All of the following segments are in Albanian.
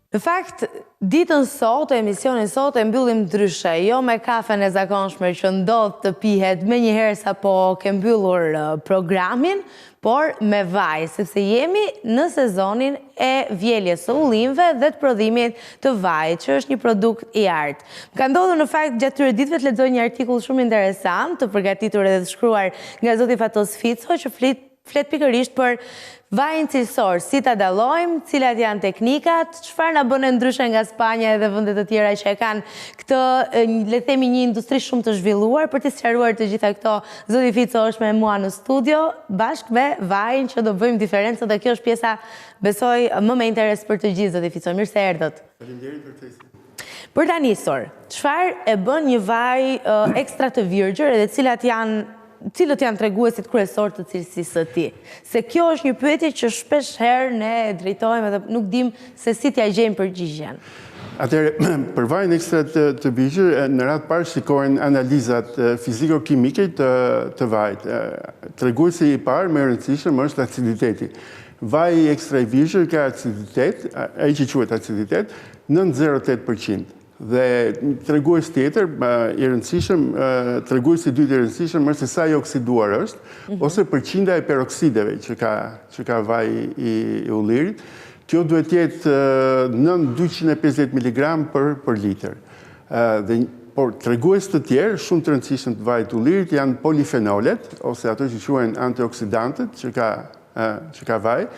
Në fakt, ditën sot, emisionin sot, e mbyllim ndryshe, jo me kafen e zakonshme që ndodh të pihet me njëherë sa po ke mbyllur programin, por me vaj, sepse jemi në sezonin e vjeljes së ullinjve dhe të prodhimit të vajit, që është një produkt i artë. Më ka ndodhur në fakt gjatë këtyre ditëve të lexoj një artikull shumë interesant, të përgatitur edhe të shkruar nga zoti Fatos Fico, që flet pikërisht për vajin cilësor, si ta dallojmë, cilat janë teknikat, çfarë na bën ndryshe nga Spanja edhe vende të tjera që e kanë këtë, le të themi, një industri shumë të zhvilluar. Për të sqaruar të gjitha këto, zoti Fico është me mua në studio, bashkë me vajin që do bëjmë diferencën, dhe kjo është pjesa, besoj, më me interes për të gjithë, zoti Fico. Mirë se erdhët. Faleminderit për tekstin. Për ta nisur, çfarë e bën një vaj ekstra të virgjër edhe cilët janë treguesit kryesor të cilësisë së tij? Se kjo është një pyetje që shpesh herë ne drejtohemi dhe nuk dim se si t'ja gjejmë përgjigjen. Atëherë, për vajin ekstra të virgjër, në radhë parë shikohen analizat fiziko-kimike të vajit. Treguesi i parë më i rëndësishëm është aciditeti. Vaji ekstra i virgjër ka aciditet, ai që quhet aciditet, 9,08%. Dhe tregues tjetër i rëndësishëm, treguesi i dytë i rëndësishëm është se sa i oksiduar është, ose përqindja e peroksideve që ka vaji i ullirit. Kjo duhet jetë nën 250 mg për litër. Por tregues të tjerë, shumë të rëndësishëm të vajit ullirit, janë polifenolet, ose ato që quhen antioksidantët që ka vaji.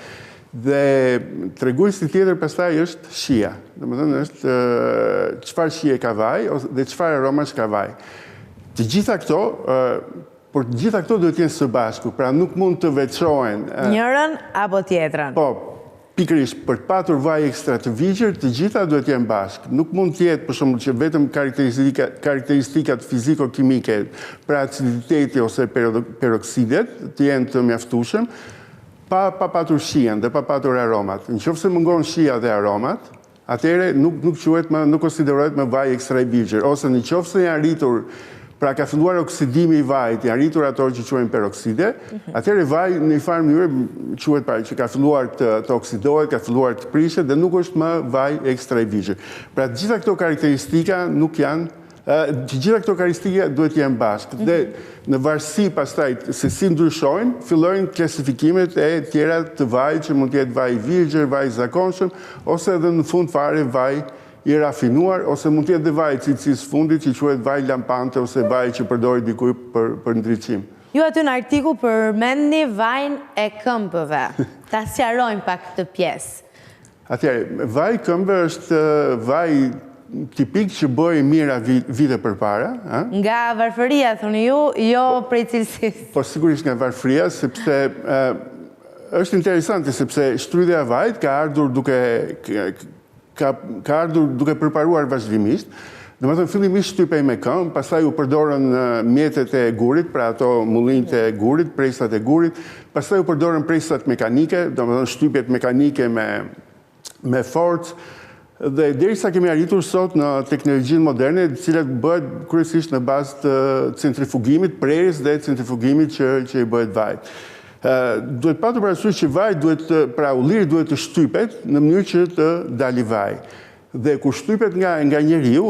Dhe treguesi tjetër pastaj është shija. Domethënë është çfarë shije ka vaj dhe çfarë aromash ka vaj. Të gjitha këto, por të gjitha këto duhet të jenë së bashku, pra nuk mund të veçohen njërin apo tjetrën. Po, pikërisht për të patur vaj ekstra të virgjër, të gjitha duhet të jenë bashkë. Nuk mund të jetë për shembull që vetëm karakteristikat fiziko-kimike, pra aciditeti ose peroksidet të jenë të mjaftueshëm, pa patur shijen dhe pa patur aromat. Nëse mungon shija dhe aromat, atëherë nuk konsiderohet më vaj ekstra i virgjër, ose nëse janë arritur, pra ka filluar oksidimi i vajit, janë arritur ato që quhen perokside, atëherë vaji në një farë mënyrë quhet pra që ka filluar të oksidohet, ka filluar të prishet dhe nuk është më vaj ekstra i virgjër. Pra të gjitha këto karakteristika nuk janë, të gjitha këto karakteristika duhet të jenë bashkë. Dhe në varësi pastaj se si ndryshojnë, fillojnë klasifikimet e tjera të vajit, që mund të jetë vaj i virgjër, vaj i zakonshëm, ose edhe në fund fare vaj i rafinuar, ose mund të jetë dhe vaj i cilësisë fundit që quhet vaj lampante ose vaj që përdoret dikujt për ndriçim. Ju aty në artikull përmendni vajin e këmbëve. Ta sqarojmë pak këtë pjesë. Atëherë, vaj i këmbëve është vaj tipik që bëhej mira vite përpara. Nga varfëria, thoni ju, jo prej cilësisë. Po sigurisht nga varfëria, sepse është interesante, sepse shtrydhja e vajit ka ardhur duke përparuar vazhdimisht. Domethënë fillimisht shtypej me këmbë, pastaj u përdorën mjetet e gurit, pra ato mullinjt e gurit, presat e gurit, pastaj u përdorën presat mekanike, domethënë shtypjet mekanike me forcë. Dhe derisa kemi arritur sot në teknologjinë moderne, të cilat bëhet kryesisht në bazë të centrifugimit, prerjes dhe centrifugimit që i bëhet vajit. Duhet patur parasysh që vaji ulliri duhet të shtypet në mënyrë që të dalë vaj. Dhe kur shtypet nga njeriu,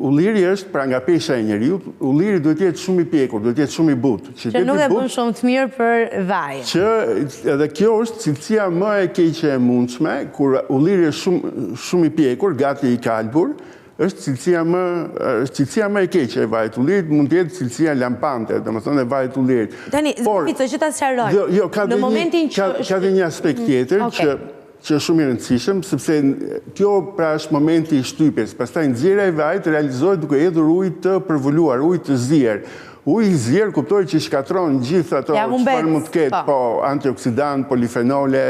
ulliri është, pra nga pesha e njeriu, ulliri duhet të jetë shumë i pjekur, duhet të jetë shumë i butë. Që nuk e bën shumë të mirë për vajin. Që edhe kjo është cilësia më e keqe e mundshme, kur ulliri është shumë i pjekur, gati i kalbur, është cilësia më e keqe e vajit ullirit, mund të jetë cilësia lampante, domethënë e vajit ullirit. Tani, Fico, që ta sqarojmë. Jo, ka dhe një aspekt tjetër që është shumë i rëndësishëm, sepse kjo pra është momenti i shtypjes. Pastaj nxjerrja e vajit realizohet duke hedhur ujë të përvuluar, ujë të zier. Uji i zier kuptoj që shkatron gjithë ato çfarë mund të ketë, po antioksidant, polifenole,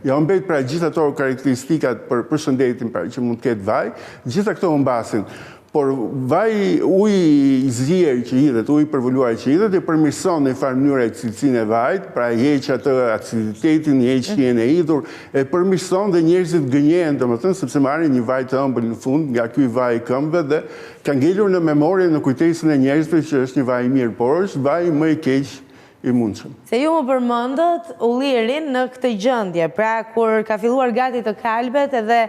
ja humbet pra gjithë ato karakteristikat për shëndetin pra që mund të ketë vaj, gjitha këto humbasin. Por uji i zier që hidhet, uji përvuluar që hidhet, e përmirëson në farë mënyrë cilësinë e vajit, pra heq atë aciditetin, heq shijen e hidhur, e përmirëson dhe njerëzit gënjehen, domethënë sepse marrin një vaj të ëmbël në fund nga ky vaj i këmbëve dhe ka ngelur në memorie, në kujtesën e njerëzve që është një vaj i mirë, por është vaj më i keq i mundshëm. Se ju më përmendët ullirin në këtë gjendje, pra kur ka filluar gati të kalbet edhe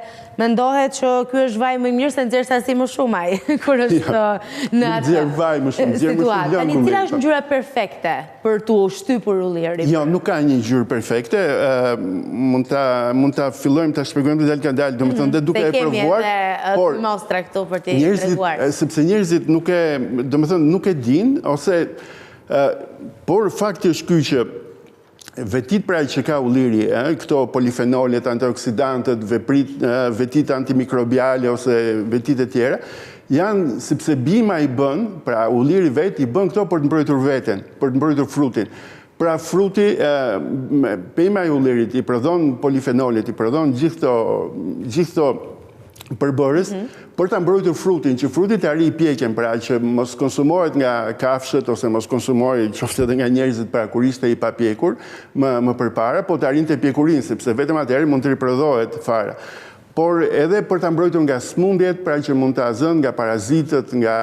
mendohet që ky është vaj më mirë se nxjerr sasi më shumë ai kur është në atë Nxjerr vaj më shumë, nxjerr më shumë lëng. Tani cila është ngjyra perfekte për tu shtypur ullirin? Jo, nuk ka një ngjyrë perfekte. Mund ta fillojmë ta shpjegojmë dalë ka dalë, domethënë dhe duke e provuar. Por mostra këtu për t'i treguar. Sepse njerëzit nuk e dinë ose por fakti është ky që vetit pra që ka ulliri, këto polifenolet, antioksidantët, vetit antimikrobiale ose vetit e tjera, janë sepse bima i bën, pra ulliri vet i bën këto për të mbrojtur veten, për të mbrojtur frutin. Pra fruti, pema i ullirit i prodhon polifenolet, i prodhon gjithto përbërës, për të mbrojtur frutin, që fruti të arrijë pjekjen, pra që mos konsumohet nga kafshët, ose mos konsumohet qoftë edhe nga njerëzit pra kur ishte i papjekur më përpara, po të arrinte pjekurinë, sepse vetëm atëherë mund të riprodhohet fara. Por edhe për të mbrojtur nga smundjet, pra që mund të azën nga parazitët, nga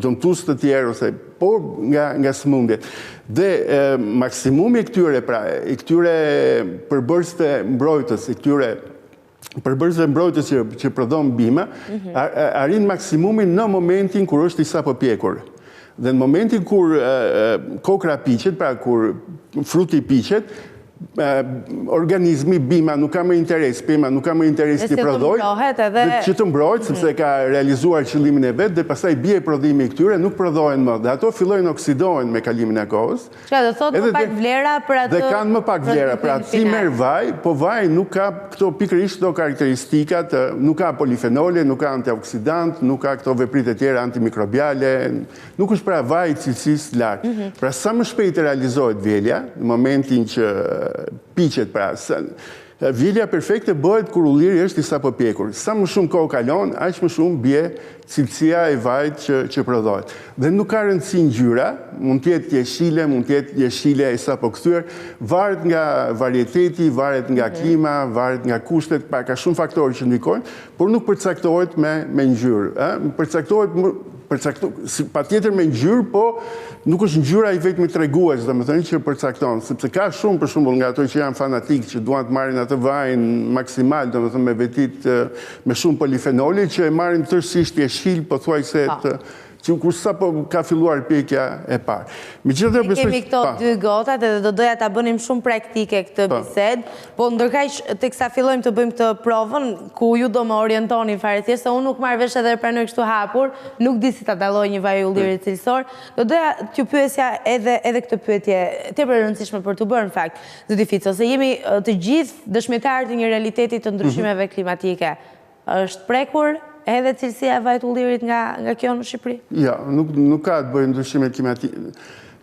dëmtues të tjerë, ose por nga smundjet. Dhe maksimumi i këtyre përbërësve mbrojtës, i këtyre përbërësve mbrojtës që prodhon bima, arrin maksimumin në momentin kur është i sapo pjekur. Dhe në momentin kur kokra piqet, pra kur fruti piqet, organizmi bima nuk ka më interes, pema nuk ka më interes të prodhoj, që të mbrojt, sepse ka realizuar qëllimin e vetë, dhe pastaj bie prodhimi i këtyre, nuk prodhohen më, dhe ato fillojnë oksidohen me kalimin e kohës. Që dhe thot më pak vlera për atë... Dhe kanë më pak vlera, pra ti merr vaj, po vaj nuk ka këto pikërisht këto karakteristikat, nuk ka polifenole, nuk ka antioksidant, nuk ka këto veprit e tjera antimikrobiale, nuk është pra vaj i cilësisë lartë. Pra sa më shpejt realizohet vjelja, në momentin që piqet, pra vjelja perfekte bëhet kur ulliri është i sapo pjekur. Sa më shumë kohë kalon, aq më shumë bie cilësia e vajit që prodhohet. Dhe nuk ka rëndësi ngjyra, mund të jetë jeshile, mund të jetë jeshile e sapo kthyer, varet nga varieteti, varet nga klima, varet nga kushtet, pra ka shumë faktorë që ndikojnë, por nuk përcaktohet me ngjyrë. Përcaktohet patjetër me ngjyrë, po nuk është ngjyra i vetmi tregues, domethënë që përcakton, sepse ka shumë për shembull nga ato që janë fanatik që duan të marrin atë vajin maksimal, domethënë me vetit me shumë polifenole që e marrin tërësisht jeshil, pothuajse që kur sapo ka filluar pjekja e parë. Ne kemi këto dy gotat edhe do doja ta bënim shumë praktike këtë bisedë, po ndërkaq teksa fillojmë të bëjmë këtë provën, ku ju do më orientoni fare thjesht, se unë nuk marr vesh edhe pranoj kështu hapur, nuk di si ta dalloj një vaj ullirit cilësor. Do doja t'ju pyesja edhe këtë pyetje tepër e rëndësishme për t'u bërë në fakt, zoti Fico, se jemi të gjithë dëshmitarë të një realiteti të ndryshimeve klimatike. Është prekur edhe cilësia e vajt ullirit nga kjo në Shqipëri? Ja, nuk ka të bëjë ndryshime klimatike.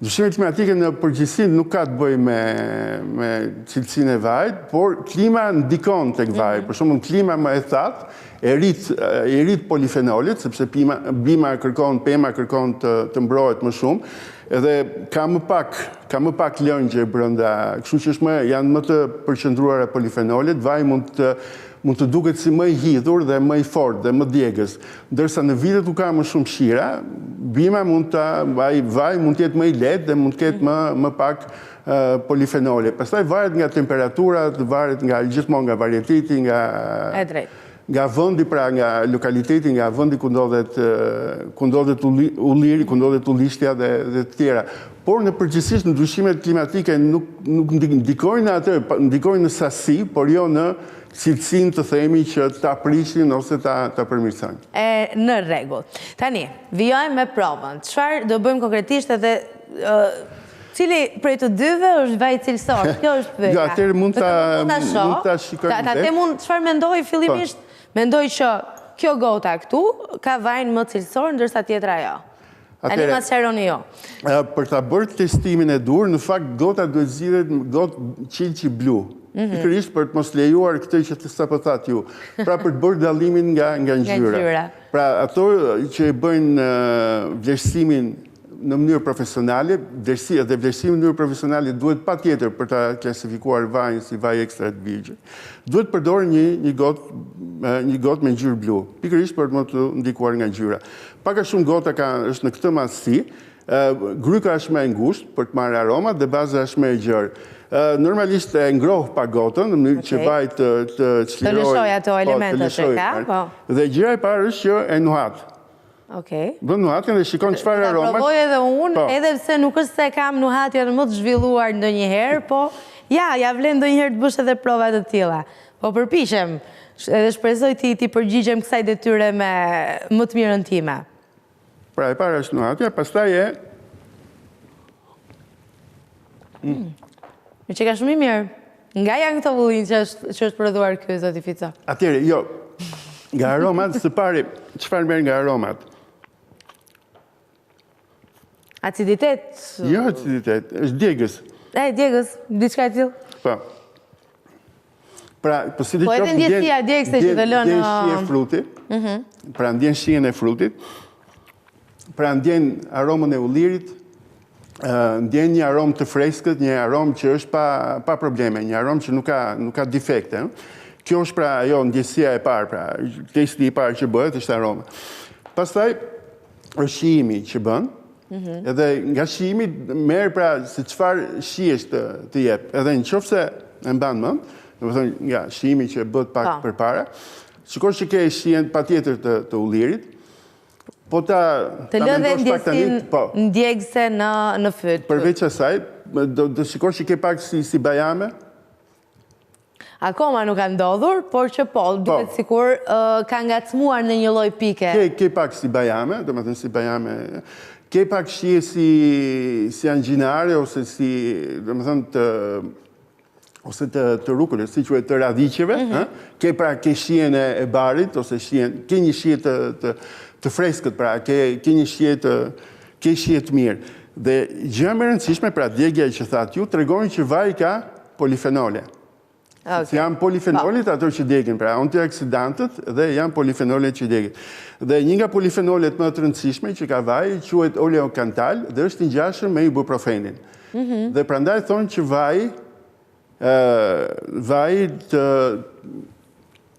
Ndryshimet klimatike në përgjithësi nuk ka të bëjë me cilësinë e vajt, por klima ndikon tek vaji. Për shembull, klima më e thatë e rrit polifenolit, sepse pema kërkon të mbrohet më shumë, edhe ka më pak lëngje brenda, kështu që janë më të përqendruara polifenolet, vaji mund të duket si më i hidhur dhe më i fortë dhe më djegës. Ndërsa në vitet ku ka më shumë shira, bima vaj mund të jetë më i lehtë dhe mund të ketë më pak polifenole. Pastaj varet nga temperaturat, varet gjithmonë nga varieteti, nga vendi, pra nga lokaliteti, nga vendi ku ndodhet ulliri, ku ndodhet ullishtja dhe të tjera. Por në përgjithësisht ndryshimet klimatike nuk ndikojnë atë, ndikojnë në sasi, por jo në cilësinë të themi që ta prishin ose ta përmirësojnë. Në rregull. Tani, vijojmë me provën. Çfarë do bëjmë konkretisht edhe cili prej të dyve është vaj cilësor? Kjo është pyetja. Jo, atëherë mund ta shikojmë. Atë çfarë mendoj fillimisht? Mendoj që kjo gota këtu ka vajin më cilësor, ndërsa tjetra jo. Tani ma sqaroni jo. Për ta bërë testimin e dur, në fakt gota duhet zgjidhet gotë qilçi blu. Pikërisht për të mos lejuar këtë që sapo thatë ju. Pra për të bërë dallimin nga ngjyra. Pra ato që e bëjnë vlerësimin në mënyrë profesionale, dhe vlerësimi në mënyrë profesionale duhet patjetër për ta klasifikuar vajin si vaj ekstra virgjin. Duhet përdorë një gotë me ngjyrë blu, pikërisht për të mos ndikuar nga ngjyra. Pak a shumë gota është në këtë mastësi, Gryka është më e ngushtë për të marrë aromat dhe baza është më e gjerë. Normalisht e ngroh pa gotën, në mënyrë që vaj të çlirojë. Të lëshoj ato elementet që ka, po. Dhe gjëja e parë është që e nuhat. Okej. Bën nuhatjen dhe shikon çfarë aromat. Ta provoj edhe unë, edhe pse nuk është se kam nuhatjen më të zhvilluar ndonjëherë, po ja vlen ndonjëherë të bësh edhe prova të tilla. Po përpiqem, edhe shpresoj ti përgjigjem kësaj detyre me më të mirën time. Pra e para është nuhatja, pastaj e Me që ka shumë i mirë. Nga janë këto vullin që është prodhuar ky, zoti Fico? Atëherë, jo, nga aromat, së pari, çfarë merr nga aromat? Aciditet? Jo aciditet, është djegës. Djegës, diçka e tillë? Po. Pra, po si të Po edhe ndjesia e djegëse që të lënë... Ndjen shije fruti, pra ndjen shijen e frutit, pra ndjen aromën e ullirit, ndjen një aromë të freskët, një aromë që është pa probleme, një aromë që nuk ka defekte. Kjo është pra ajo ndjesia e parë, pra testi i parë që bëhet është aroma. Pastaj është shijimi që bën, edhe nga shijimi merr pra se çfarë shijesh të jep. Edhe nëse e mban mend, domethënë nga shijimi që bëhet pak përpara, shikosh që ke shijen patjetër të ullirit. Po të lënë ndjesin ndjegëse në fyt. Përveç asaj, do shikosh që ke pak si bajame. Akoma nuk ka ndodhur, por që duket sikur ka ngacmuar në një lloj pike. Ke pak si bajame, domethënë si bajame. Ke pak shije si angjinare ose si, domethënë ose të rukullit, si quhet të radhiqeve, ke shijen e barit ose ke një shije të freskët, pra ke një shije të mirë. Dhe gjëja më e rëndësishme, pra djegja që thatë ju, tregojnë që vaji ka polifenole. Si janë polifenolet ato që djegin, pra antioksidantët dhe janë polifenolet që djegin. Dhe një nga polifenolet më të rëndësishme që ka vaji quhet oleokantal dhe është i ngjashëm me ibuprofenin. Dhe prandaj thonë që vaji të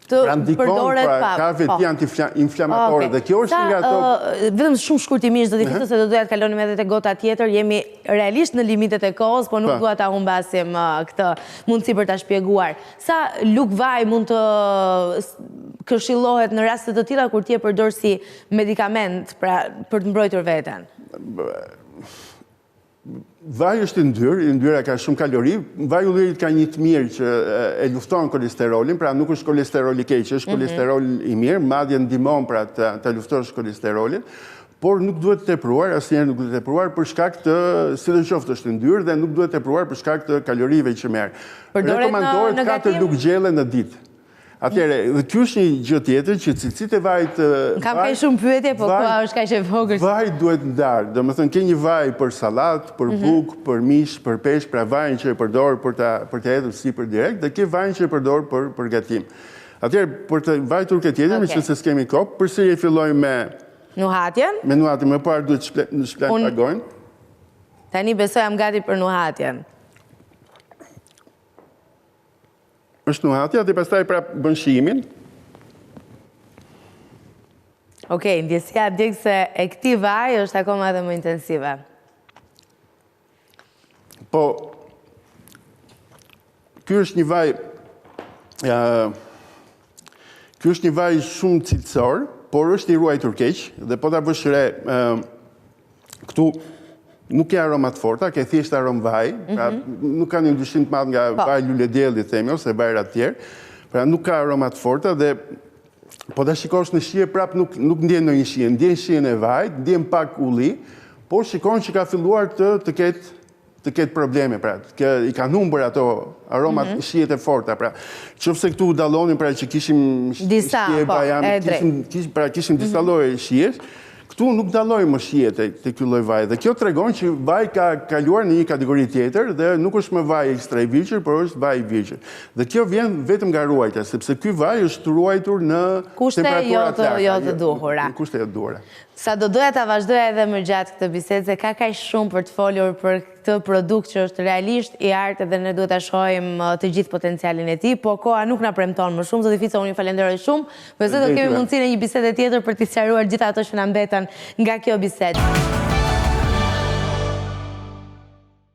përdoret pak. Ka veti anti-inflamatore dhe kjo është nga ato... Vetëm shumë shkurtimisht do t'i Fico se do doja të kalonim edhe te gota tjetër, jemi realisht në limitet e kohës, po nuk dua ta humbasim këtë mundësi për ta shpjeguar. Sa lug vaj mund të këshillohet në raste të tilla kur ti e përdor si medikament për të mbrojtur veten? Vaji është i ndyrë, ndyra ka shumë kalori. Vaji ullirit ka një të mirë që e lufton kolesterolin, pra nuk është kolesterol i keq, është kolesterol i mirë, madje ndihmon pra ta luftosh kolesterolin, por nuk duhet të tepruar, asnjëherë nuk duhet të tepruar për shkak të, sidoqoftë është i ndyrë dhe nuk duhet të tepruar për shkak të kalorive që merr. Rekomandohet 4 lugë gjelle në ditë. Atëherë, dhe kjo është një gjë tjetër që cilësitë e vajit... Kam ka shumë pyetje, po kua është kaq e vogël. Vaji duhet ndarë, domethënë ke një vaj për sallatë, për bukë, për mish, për peshk, pra vajin që e përdor për ta hedhur sipër direkt, dhe ke vajin që e përdor për gatim. Atëherë, për të vajtur këtë tjetër, meqense s'kemi kohë, përsëri e fillojmë me nuhatjen. Me nuhatjen, më parë duhet të shplet pagojnë. Tani besoj jam gati për nuhatjen. Është nuhatja dhe pastaj pra bën shijimin. Okej, ndjesia djegëse e këtij vaji është akoma edhe më intensive. Po, ky është një vaj shumë cilësor, por është i ruajtur keq dhe po ta bësh re këtu nuk ke aromat forta, ke thjesht aromë vaj, pra nuk ka një ndryshim të madh nga vaj lule-dielli, themi, ose vajrat tjerë, pra nuk ka aromat forta dhe po ta shikosh në shije prap nuk ndjen ndonjë shije, ndjen shijen e vajit, ndjen pak ulli, por shikon që ka filluar të ketë probleme, pra i kanë humbur ato aromat shijet e forta, pra qofse këtu dallonin pra që kishim shije bajame, kishim disa lloje shijesh. Këtu nuk dallojmë më shijet të ky lloj vaji dhe kjo tregon që vaji ka kaluar në një kategori tjetër dhe nuk është më vaj ekstra i virgjër, por është vaj i virgjër. Dhe kjo vjen vetëm nga ruajtja, sepse ky vaj është ruajtur në temperatura të larta, jo të duhura. Në kushte jo të duhura. Sa do doja ta vazhdoja edhe më gjatë këtë bisedë, se ka kaq shumë për të folur për këtë produkt që është realisht i artë dhe ne duhet ta shohim të gjithë potencialin e tij, po koha nuk na premton më shumë. Zoti Fico, unë ju falenderoj shumë. Besoj do kemi mundësinë një bisede tjetër për të sqaruar gjithë ato që na mbetën nga kjo bisedë.